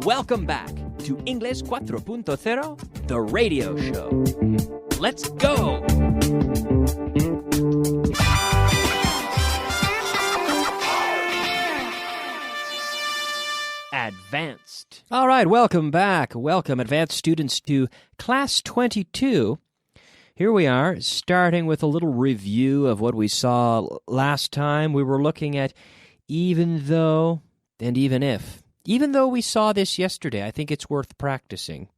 Welcome back to Inglés 4.0, the radio show. Let's go! Advanced. All right, welcome back. Welcome, advanced students, to Class 22. Here we are, starting with a little review of what we saw last time. We were looking at even though and even if. Even though we saw this yesterday, I think it's worth practicing.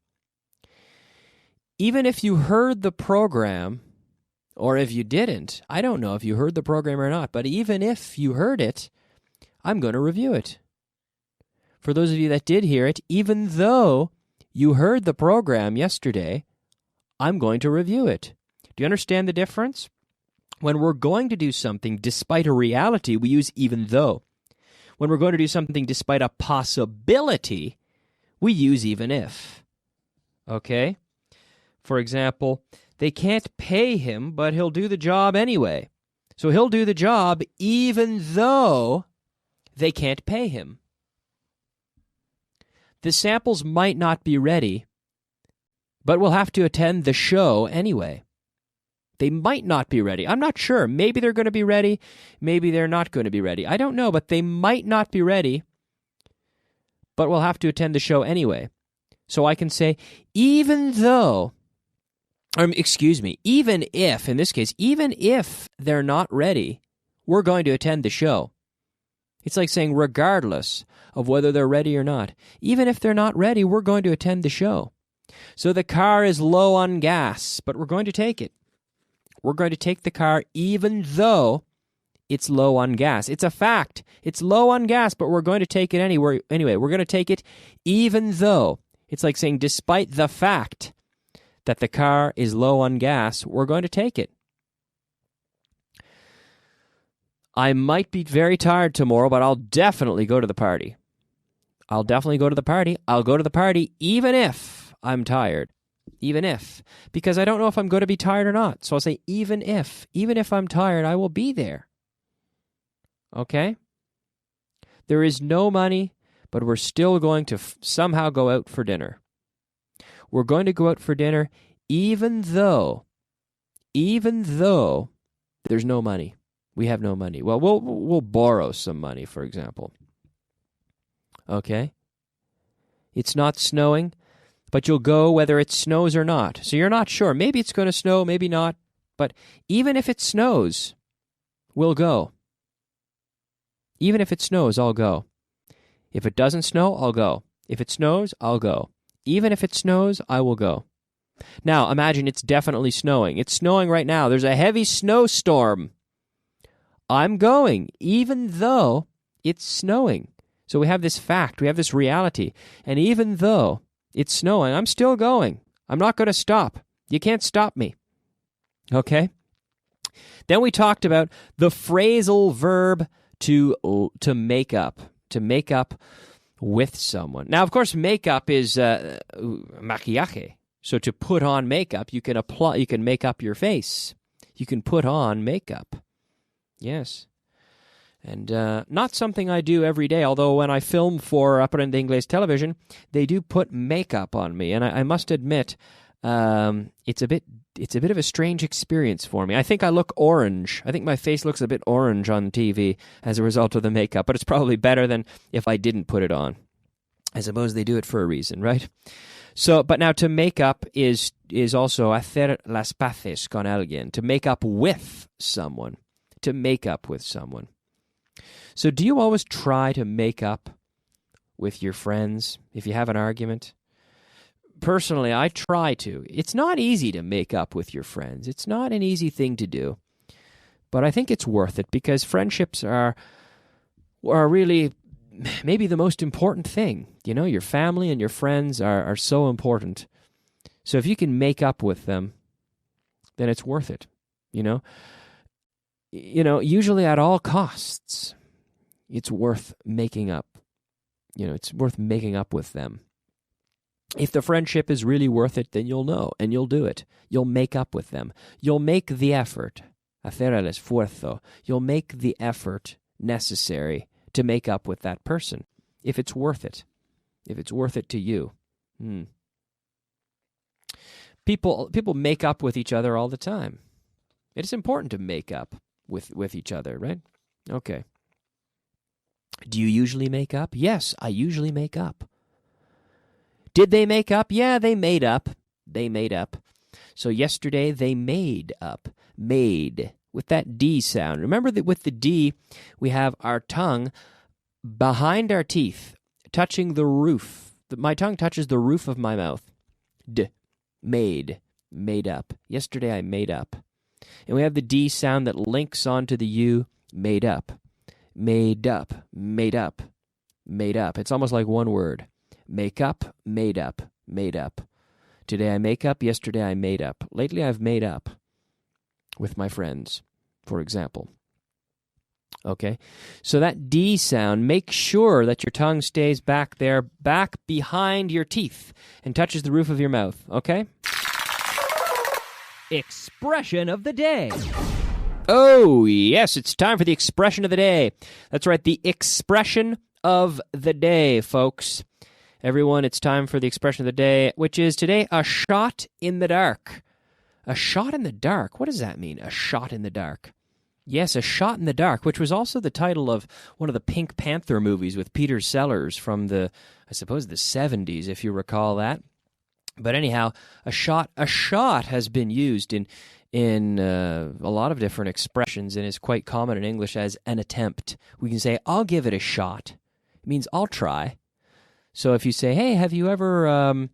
Even if you heard the program, or if you didn't, I don't know if you heard the program or not, but even if you heard it, I'm going to review it. For those of you that did hear it, even though you heard the program yesterday, I'm going to review it. Do you understand the difference? When we're going to do something despite a reality, we use even though. When we're going to do something despite a possibility, we use even if. Okay? For example, they can't pay him, but he'll do the job anyway. So he'll do the job even though they can't pay him. The samples might not be ready, but we'll have to attend the show anyway. They might not be ready. I'm not sure. Maybe they're going to be ready. Maybe they're not going to be ready. I don't know, but they might not be ready, but we'll have to attend the show anyway. So I can say, even if, in this case, even if they're not ready, we're going to attend the show. It's like saying regardless of whether they're ready or not. Even if they're not ready, we're going to attend the show. So the car is low on gas, but we're going to take it. We're going to take the car even though it's low on gas. It's a fact. It's low on gas, but we're going to take it anyway. We're going to take it even though. It's like saying despite the fact that the car is low on gas, we're going to take it. I might be very tired tomorrow, but I'll definitely go to the party. I'll definitely go to the party. I'll go to the party even if I'm tired. Even if. Because I don't know if I'm going to be tired or not. So I'll say even if. Even if I'm tired, I will be there. Okay? There is no money, but we're still going to somehow go out for dinner. We're going to go out for dinner even though there's no money. We have no money. Well, we'll borrow some money, for example. Okay? It's not snowing, but you'll go whether it snows or not. So you're not sure. Maybe it's going to snow, maybe not. But even if it snows, we'll go. Even if it snows, I'll go. If it doesn't snow, I'll go. If it snows, I'll go. Even if it snows, I will go. Now, imagine it's definitely snowing. It's snowing right now. There's a heavy snowstorm. I'm going, even though it's snowing. So we have this fact, we have this reality. And even though it's snowing, I'm still going. I'm not going to stop. You can't stop me. Okay? Then we talked about the phrasal verb to make up with someone. Now, of course, makeup is maquillaje. So to put on makeup, you can make up your face. You can put on makeup. Yes. And not something I do every day, although when I film for Aprende Inglés television, they do put makeup on me. And I must admit, it's a bit of a strange experience for me. I think I look orange. I think my face looks a bit orange on TV as a result of the makeup, but it's probably better than if I didn't put it on. I suppose they do it for a reason, right? So, but now to make up is also hacer las paces con alguien, to make up with someone. To make up with someone. So do you always try to make up with your friends if you have an argument? Personally, I try to. It's not easy to make up with your friends. It's not an easy thing to do. But I think it's worth it because friendships are really maybe the most important thing. You know, your family and your friends are so important. So if you can make up with them, then it's worth it, you know? Usually at all costs, it's worth making up. It's worth making up with them. If the friendship is really worth it, then you'll know, and you'll do it. You'll make up with them. You'll make the effort. Hacer el esfuerzo. You'll make the effort necessary to make up with that person, if it's worth it. if it's worth it to you. People make up with each other all the time. It is important to make up with each other, right? Okay. Do you usually make up? Yes, I usually make up. Did they make up? Yeah, they made up. They made up. So yesterday they made up. Made. With that D sound. Remember that with the D, we have our tongue behind our teeth, touching the roof. My tongue touches the roof of my mouth. D. Made. Made up. Yesterday I made up. And we have the D sound that links onto the U. Made up. Made up. Made up. Made up. It's almost like one word. Make up. Made up. Made up. Today I make up. Yesterday I made up. Lately I've made up. With my friends, for example. Okay? So that D sound, make sure that your tongue stays back there, back behind your teeth, and touches the roof of your mouth. Okay? Expression of the day. Oh, yes, it's time for the expression of the day. That's right, the expression of the day, folks. Everyone, it's time for the expression of the day, which is today a shot in the dark. A shot in the dark? What does that mean, a shot in the dark? Yes, A Shot in the Dark, which was also the title of one of the Pink Panther movies with Peter Sellers from the 70s, if you recall that. But anyhow, a shot has been used in a lot of different expressions and is quite common in English as an attempt. We can say, I'll give it a shot. It means I'll try. So if you say, hey, have you ever,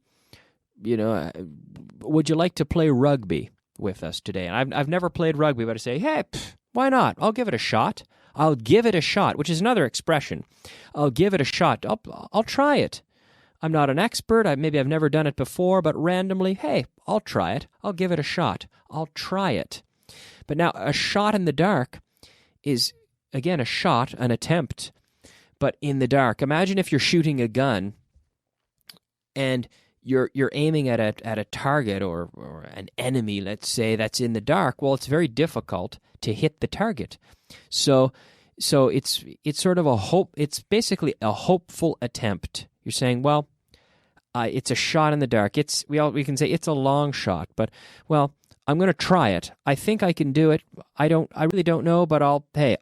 would you like to play rugby with us today? And I've never played rugby, but I say, hey, why not? I'll give it a shot. I'll give it a shot, which is another expression. I'll give it a shot. I'll try it. I'm not an expert. Maybe I've never done it before, but randomly, hey, I'll try it. I'll give it a shot. I'll try it. But now, a shot in the dark is, again, a shot, an attempt, but in the dark. Imagine if you're shooting a gun and you're aiming at a target or an enemy, let's say, that's in the dark. Well, it's very difficult to hit the target. So it's sort of a hope. It's basically a hopeful attempt. You're saying, well, it's a shot in the dark. We can say it's a long shot, but well, I'm going to try it. I think I can do it. I really don't know, but I'll make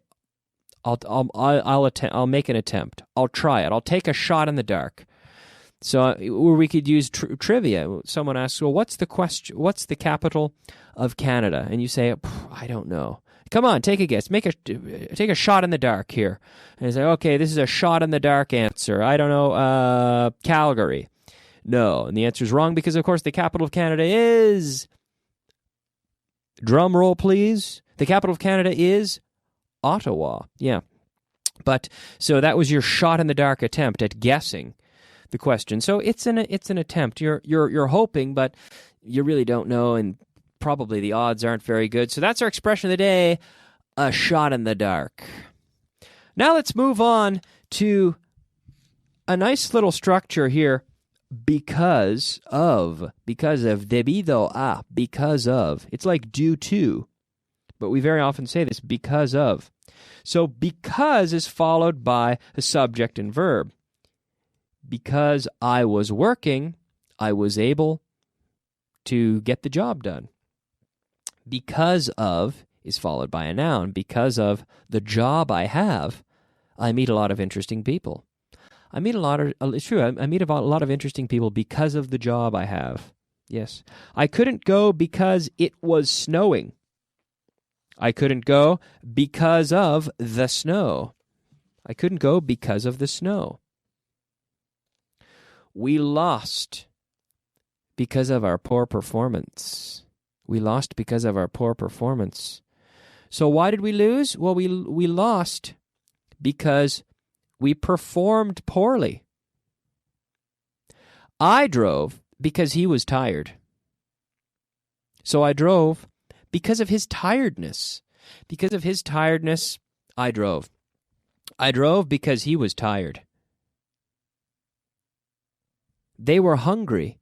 an attempt. I'll try it. I'll take a shot in the dark. So, or we could use trivia. Someone asks, well, what's the capital of Canada? And you say, I don't know. Come on, take a guess. Take a shot in the dark here. And you say, okay, this is a shot in the dark answer. I don't know, Calgary. No, and the answer is wrong because, of course, the capital of Canada is... Drum roll, please. The capital of Canada is Ottawa. Yeah. But, so that was your shot in the dark attempt at guessing the question. So it's an attempt. You're hoping, but you really don't know, and probably the odds aren't very good. So that's our expression of the day, a shot in the dark. Now let's move on to a nice little structure here. Because of, debido a, because of. It's like due to, but we very often say this, because of. So because is followed by a subject and verb. Because I was working, I was able to get the job done. Because of is followed by a noun. Because of the job I have, I meet a lot of interesting people. I meet a lot of interesting people because of the job I have. Yes. I couldn't go because it was snowing. I couldn't go because of the snow. I couldn't go because of the snow. We lost because of our poor performance. We lost because of our poor performance. So why did we lose? Well, we lost because we performed poorly. I drove because he was tired. So I drove because of his tiredness. Because of his tiredness, I drove. I drove because he was tired. They were hungry.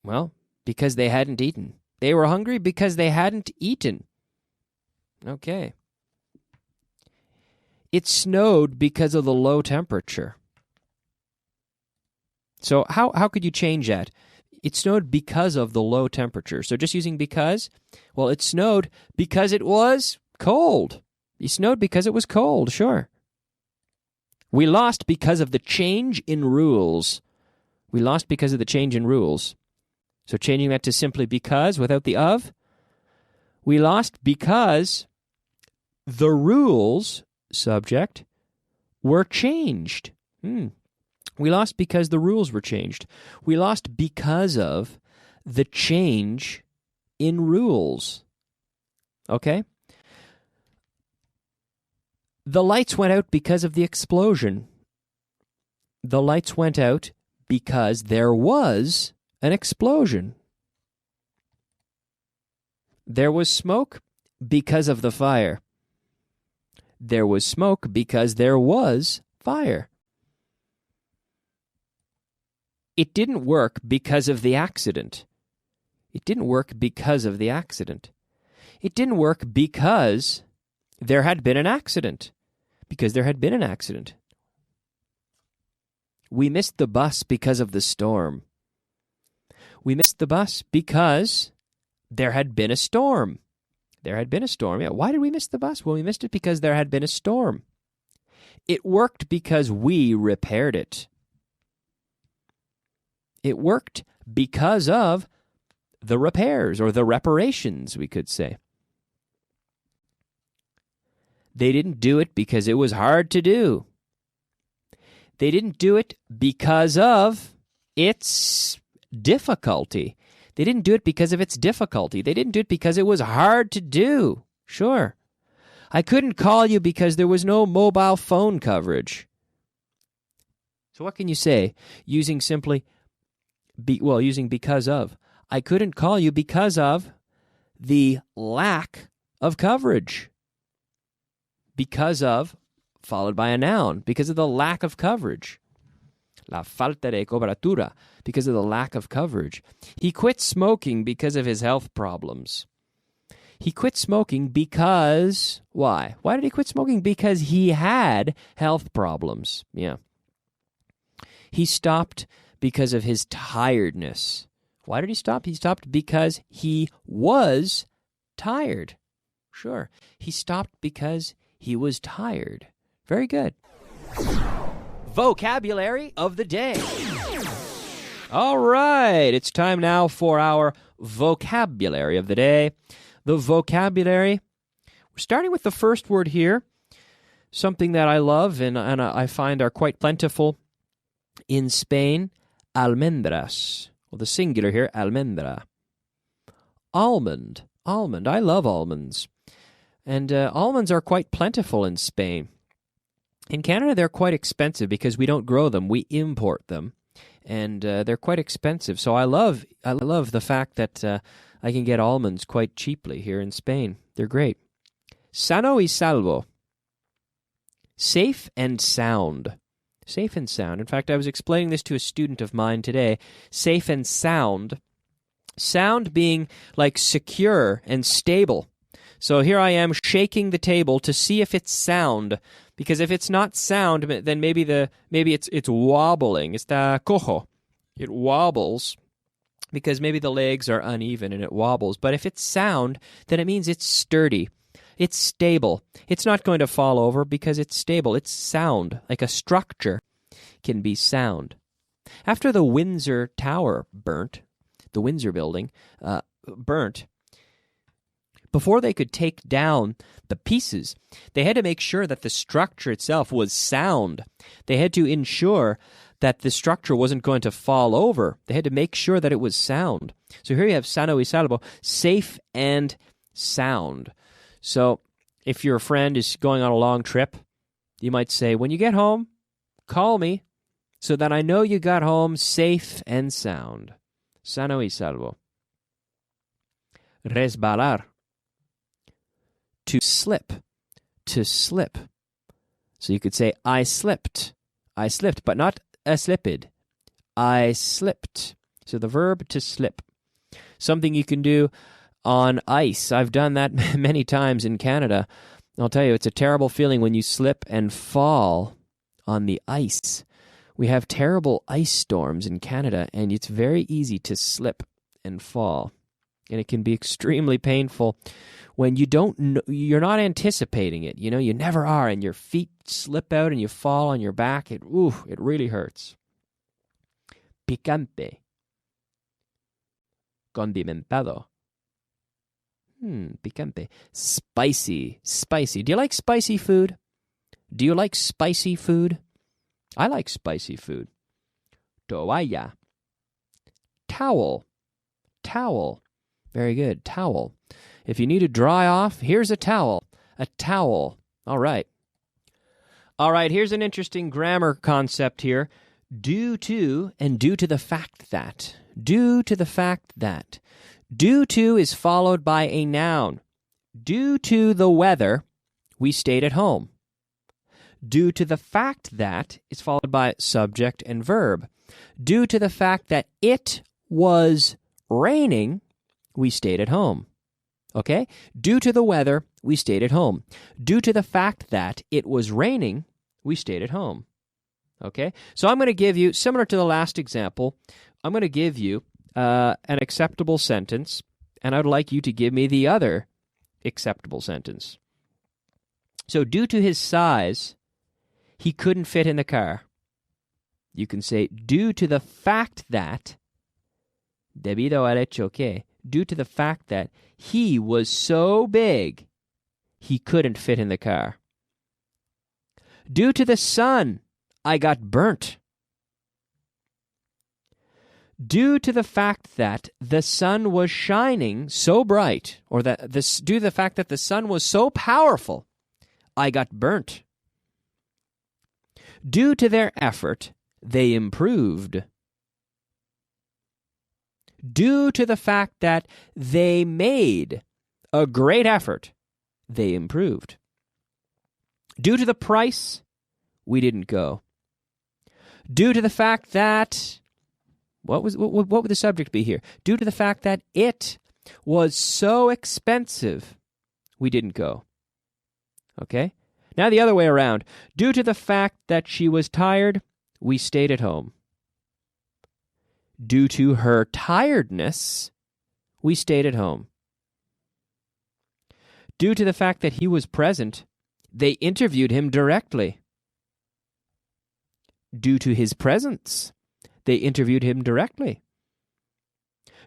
Well, because they hadn't eaten. They were hungry because they hadn't eaten. Okay. It snowed because of the low temperature. So how could you change that? It snowed because of the low temperature. So just using because, well, it snowed because it was cold. It snowed because it was cold, sure. We lost because of the change in rules. We lost because of the change in rules. So changing that to simply because without the of. We lost because the rules, subject, were changed. We lost because the rules were changed. We lost because of the change in rules. Okay? The lights went out because of the explosion. The lights went out because there was an explosion. There was smoke because of the fire. There was smoke because there was fire. It didn't work because of the accident. It didn't work because of the accident. It didn't work because there had been an accident. Because there had been an accident. We missed the bus because of the storm. We missed the bus because there had been a storm. There had been a storm. Yeah, why did we miss the bus? Well, we missed it because there had been a storm. It worked because we repaired it. It worked because of the repairs, or the reparations, we could say. They didn't do it because it was hard to do. They didn't do it because of its difficulty. They didn't do it because of its difficulty. They didn't do it because it was hard to do. Sure. I couldn't call you because there was no mobile phone coverage. So what can you say using simply using because of? I couldn't call you because of the lack of coverage. Because of, followed by a noun, because of the lack of coverage. La falta de cobertura, because of the lack of coverage. He quit smoking because of his health problems. He quit smoking because, why? Why did he quit smoking? Because he had health problems. Yeah. He stopped because of his tiredness. Why did he stop? He stopped because he was tired. Sure. He stopped because he was tired. Very good. Vocabulary of the day. All right. It's time now for our vocabulary of the day. The vocabulary. We're starting with the first word here. Something that I love and I find are quite plentiful in Spain. Almendras. Well, the singular here, almendra. Almond. Almond. I love almonds. And almonds are quite plentiful in Spain. In Canada, they're quite expensive because we don't grow them. We import them. And they're quite expensive. So I love the fact that I can get almonds quite cheaply here in Spain. They're great. Sano y salvo. Safe and sound. Safe and sound. In fact, I was explaining this to a student of mine today. Safe and sound. Sound being like secure and stable. So here I am shaking the table to see if it's sound, because if it's not sound, then maybe it's wobbling. Está cojo. It wobbles because maybe the legs are uneven and it wobbles. But if it's sound, then it means it's sturdy. It's stable. It's not going to fall over because it's stable. It's sound, like a structure can be sound. After the Windsor Tower burnt, the Windsor building burnt, before they could take down the pieces, they had to make sure that the structure itself was sound. They had to ensure that the structure wasn't going to fall over. They had to make sure that it was sound. So here you have sano y salvo, safe and sound. So if your friend is going on a long trip, you might say, when you get home, call me so that I know you got home safe and sound. Sano y salvo. Resbalar. To slip. To slip. So you could say, I slipped. I slipped, but not a slipped. I slipped. So the verb to slip. Something you can do on ice. I've done that many times in Canada. I'll tell you, it's a terrible feeling when you slip and fall on the ice. We have terrible ice storms in Canada, and it's very easy to slip and fall. And it can be extremely painful when you're not anticipating it. You know, you never are, and your feet slip out and you fall on your back. It really hurts. Picante. Condimentado. Picante. Spicy. Do you like spicy food? I like spicy food. Toalla. Towel. Very good. Towel. If you need to dry off, here's a towel. A towel. All right. Here's an interesting grammar concept here. Due to and due to the fact that. Due to the fact that. Due to is followed by a noun. Due to the weather, we stayed at home. Due to the fact that is followed by subject and verb. Due to the fact that it was raining, we stayed at home. Okay? Due to the weather, we stayed at home. Due to the fact that it was raining, we stayed at home. Okay? So I'm going to give you, similar to the last example, I'm going to give you an acceptable sentence, and I'd like you to give me the other acceptable sentence. So due to his size, he couldn't fit in the car. You can say, due to the fact that, debido al hecho que, due to the fact that he was so big, he couldn't fit in the car. Due to the sun, I got burnt. Due to the fact that the sun was shining so bright, or due to the fact that the sun was so powerful, I got burnt. Due to their effort, they improved. Due to the fact that they made a great effort, they improved. Due to the price, we didn't go. Due to the fact that, what would the subject be here? Due to the fact that it was so expensive, we didn't go. Okay? Now the other way around. Due to the fact that she was tired, we stayed at home. Due to her tiredness, we stayed at home. Due to the fact that he was present, they interviewed him directly. Due to his presence, they interviewed him directly.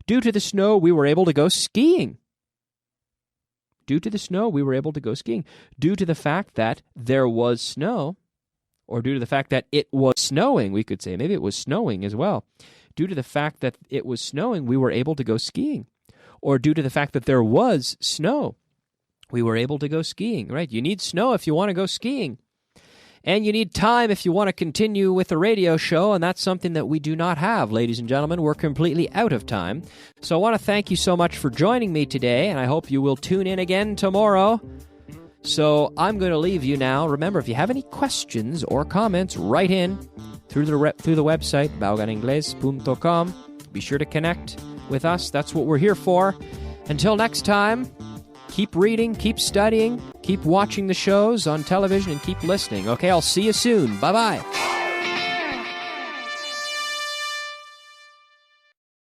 Due to the snow, we were able to go skiing. Due to the snow, we were able to go skiing. Due to the fact that there was snow, or due to the fact that it was snowing, we could say. Maybe it was snowing as well. Due to the fact that it was snowing, we were able to go skiing. Or due to the fact that there was snow, we were able to go skiing, right? You need snow if you want to go skiing. And you need time if you want to continue with the radio show, and that's something that we do not have, ladies and gentlemen. We're completely out of time. So I want to thank you so much for joining me today, and I hope you will tune in again tomorrow. So I'm going to leave you now. Remember, if you have any questions or comments, write in through the website, vaoganingles.com. Be sure to connect with us. That's what we're here for. Until next time, keep reading, keep studying, keep watching the shows on television, and keep listening. Okay, I'll see you soon. Bye-bye.